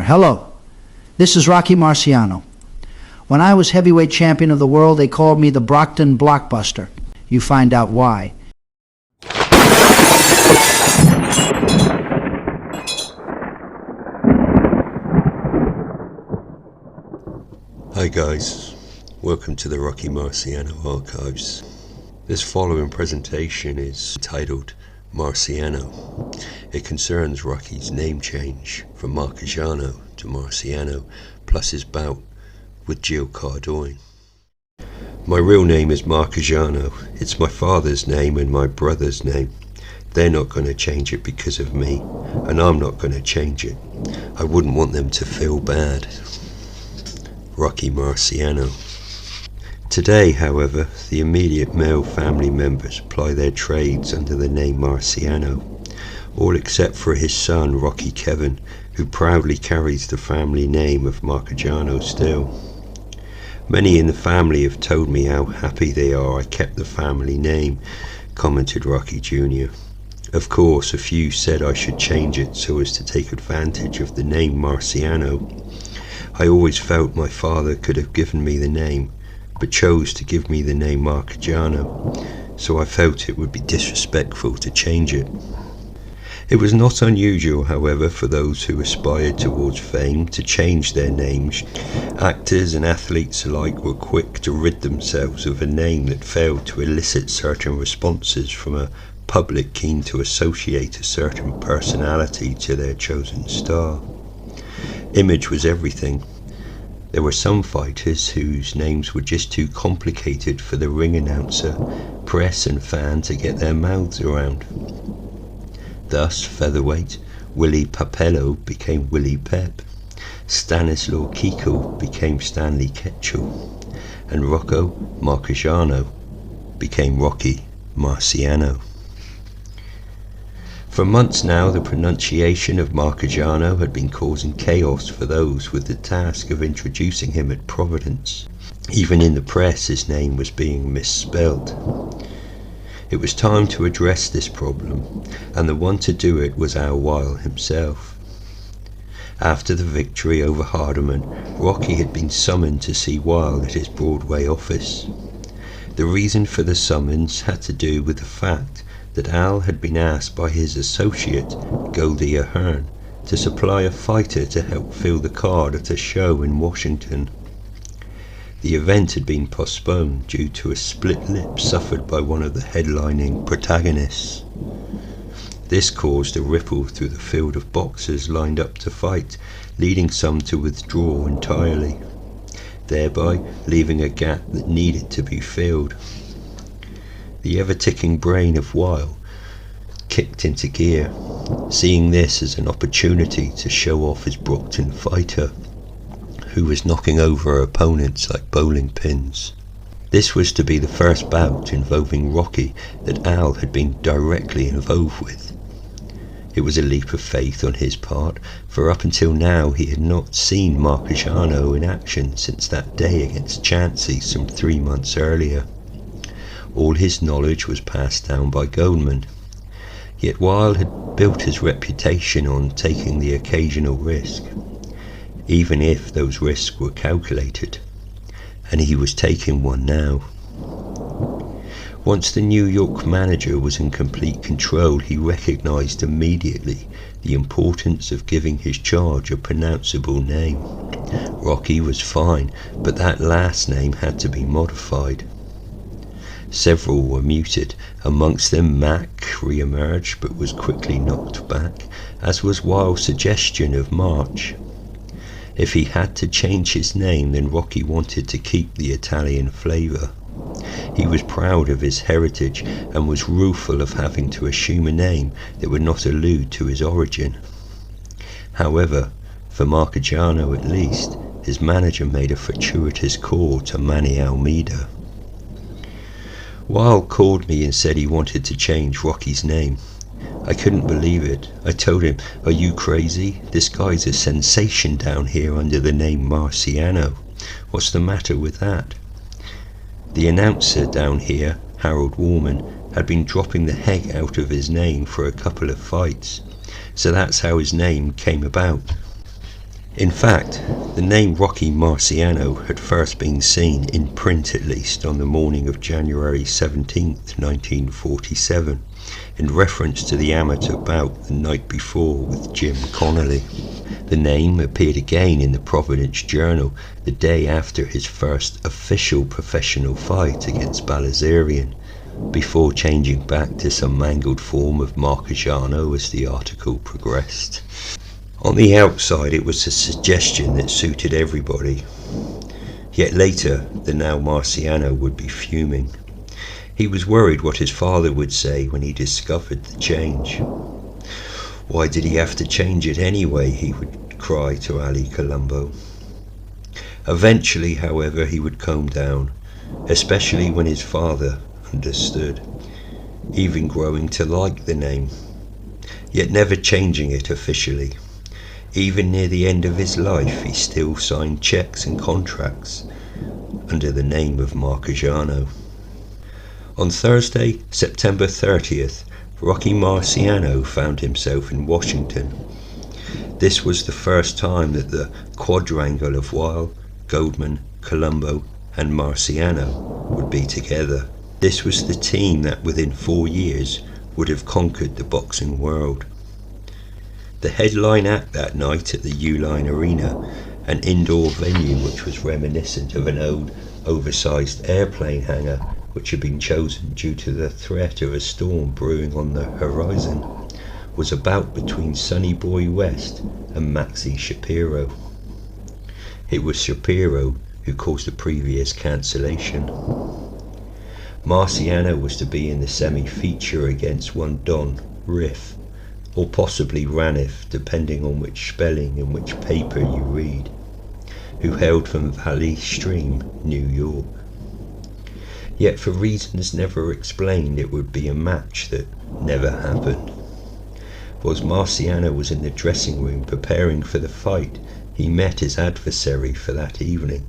Hello, this is Rocky Marciano. When I was heavyweight champion of the world, they called me the Brockton Blockbuster. You find out why. Hi guys, welcome to the Rocky Marciano archives. This following presentation is titled Marciano. It concerns Rocky's name change from Marchegiano to Marciano, plus his bout with Cardone. My real name is Marchegiano. It's my father's name and my brother's name. They're not going to change it because of me, and I'm not going to change it. I wouldn't want them to feel bad. Rocky Marciano. Today, however, the immediate male family members ply their trades under the name Marciano, all except for his son Rocky Kevin, who proudly carries the family name of Marchegiano still. Many in the family have told me how happy they are I kept the family name, commented Rocky Jr. Of course, a few said I should change it so as to take advantage of the name Marciano. I always felt my father could have given me the name, but chose to give me the name Marchegiano, so I felt it would be disrespectful to change it. It was not unusual, however, for those who aspired towards fame to change their names. Actors and athletes alike were quick to rid themselves of a name that failed to elicit certain responses from a public keen to associate a certain personality to their chosen star. Image was everything. There were some fighters whose names were just too complicated for the ring announcer, press and fan to get their mouths around. Thus, featherweight Willie Papello became Willie Pep, Stanislaw Kiko became Stanley Ketchel, and Rocco Marciano became Rocky Marciano. For months now, the pronunciation of Marchegiano had been causing chaos for those with the task of introducing him at Providence. Even in the press, his name was being misspelled. It was time to address this problem, and the one to do it was our Weil himself. After the victory over Hardeman, Rocky had been summoned to see Weil at his Broadway office. The reason for the summons had to do with the fact that Al had been asked by his associate, Goldie Ahern, to supply a fighter to help fill the card at a show in Washington. The event had been postponed due to a split lip suffered by one of the headlining protagonists. This caused a ripple through the field of boxers lined up to fight, leading some to withdraw entirely, thereby leaving a gap that needed to be filled. The ever-ticking brain of Weil kicked into gear, seeing this as an opportunity to show off his Brockton fighter, who was knocking over opponents like bowling pins. This was to be the first bout involving Rocky that Al had been directly involved with. It was a leap of faith on his part, for up until now he had not seen Marchegiano in action since that day against Chansey some 3 months earlier. All his knowledge was passed down by Goldman. Yet Weil had built his reputation on taking the occasional risk, even if those risks were calculated, and he was taking one now. Once the New York manager was in complete control, he recognized immediately the importance of giving his charge a pronounceable name. Rocky was fine, but that last name had to be modified. Several were muted, amongst them Mac re-emerged but was quickly knocked back, as was Weil's suggestion of March. If he had to change his name, then Rocky wanted to keep the Italian flavour. He was proud of his heritage and was rueful of having to assume a name that would not allude to his origin. However, for Marchegiano at least, his manager made a fortuitous call to Manny Almeida. Weil called me and said he wanted to change Rocky's name. I couldn't believe it. I told him, "Are you crazy? This guy's a sensation down here under the name Marciano. What's the matter with that?" The announcer down here, Harold Warman, had been dropping the heck out of his name for a couple of fights, so that's how his name came about. In fact, the name Rocky Marciano had first been seen, in print at least, on the morning of January 17th, 1947, in reference to the amateur bout the night before with Jim Connolly. The name appeared again in the Providence Journal the day after his first official professional fight against Balazarian, before changing back to some mangled form of Marchegiano as the article progressed. On the outside it was a suggestion that suited everybody, yet later the now Marciano would be fuming. He was worried what his father would say when he discovered the change. Why did he have to change it anyway, he would cry to Ali Colombo. Eventually, however, he would calm down, especially when his father understood, even growing to like the name, yet never changing it officially. Even near the end of his life, he still signed checks and contracts under the name of Marchegiano. On Thursday, September 30th, Rocky Marciano found himself in Washington. This was the first time that the quadrangle of Weil, Goldman, Colombo and Marciano would be together. This was the team that within 4 years would have conquered the boxing world. The headline act that night at the Uline Arena, an indoor venue which was reminiscent of an old, oversized airplane hangar which had been chosen due to the threat of a storm brewing on the horizon, was a bout between Sonny Boy West and Maxie Shapiro. It was Shapiro who caused the previous cancellation. Marciano was to be in the semi-feature against one Don Riff, or possibly Ranif, depending on which spelling and which paper you read, who hailed from Valley Stream, New York. Yet for reasons never explained, it would be a match that never happened. Whilst Marciano was in the dressing room preparing for the fight, he met his adversary for that evening,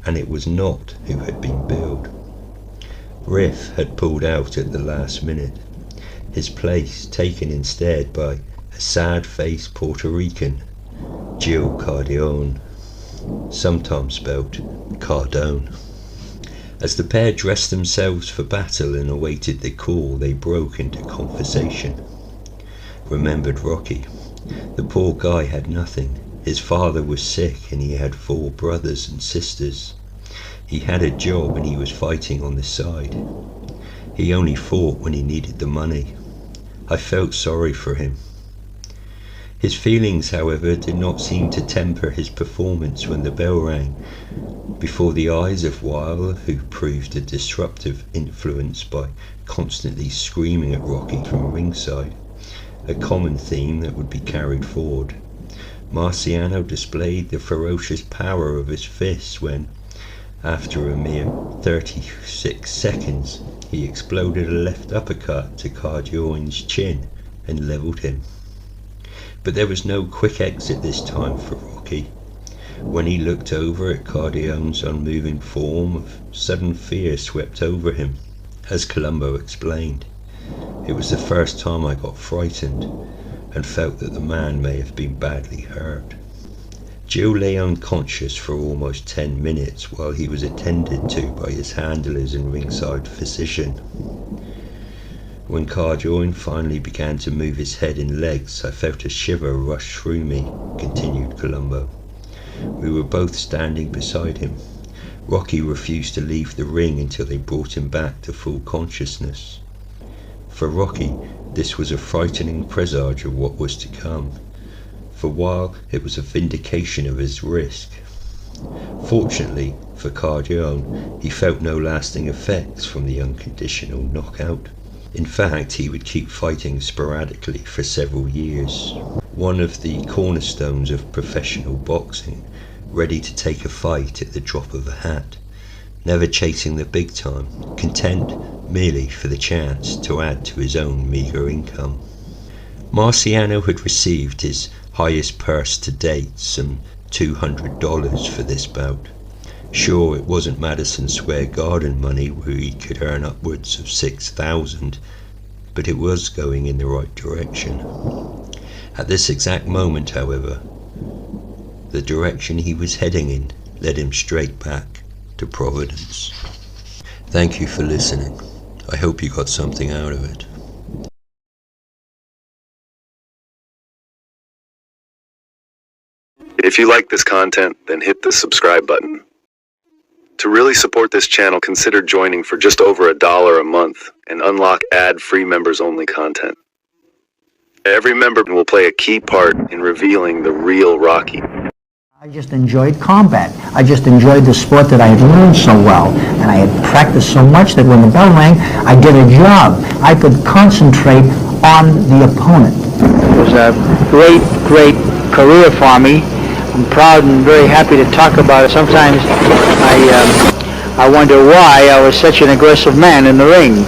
and it was not who had been billed. Riff had pulled out at the last minute, his place taken instead by a sad-faced Puerto Rican, Jill Cardone, sometimes spelt Cardone. As the pair dressed themselves for battle and awaited the call, they broke into conversation. Remembered Rocky. The poor guy had nothing. His father was sick and he had 4 brothers and sisters. He had a job and he was fighting on the side. He only fought when he needed the money. I felt sorry for him. His feelings, however, did not seem to temper his performance when the bell rang. Before the eyes of Weil, who proved a disruptive influence by constantly screaming at Rocky from ringside, a common theme that would be carried forward, Marciano displayed the ferocious power of his fists when, after a mere 36 seconds, he exploded a left uppercut to Cardone's chin and levelled him. But there was no quick exit this time for Rocky. When he looked over at Cardone's unmoving form, a sudden fear swept over him. As Colombo explained, it was the first time I got frightened and felt that the man may have been badly hurt. Jill lay unconscious for almost 10 minutes while he was attended to by his handlers and ringside physician. When Cardone finally began to move his head and legs, I felt a shiver rush through me, continued Colombo. We were both standing beside him. Rocky refused to leave the ring until they brought him back to full consciousness. For Rocky, this was a frightening presage of what was to come. For a while, it was a vindication of his risk. Fortunately for Cardone, he felt no lasting effects from the unconditional knockout. In fact, he would keep fighting sporadically for several years. One of the cornerstones of professional boxing, ready to take a fight at the drop of a hat, never chasing the big time, content merely for the chance to add to his own meagre income. Marciano had received his highest purse to date, some $200 for this bout. Sure, it wasn't Madison Square Garden money where he could earn upwards of $6,000, but it was going in the right direction. At this exact moment, however, The direction he was heading in led him straight back to Providence. Thank you for listening. I hope you got something out of it. If you like this content, then hit the subscribe button. To really support this channel, consider joining for just over $1 a month and unlock ad-free members-only content. Every member will play a key part in revealing the real Rocky. I just enjoyed combat. I just enjoyed the sport that I had learned so well, and I had practiced so much that when the bell rang, I did a job. I could concentrate on the opponent. It was a great, great career for me. I'm proud and very happy to talk about it. Sometimes I wonder why I was such an aggressive man in the ring.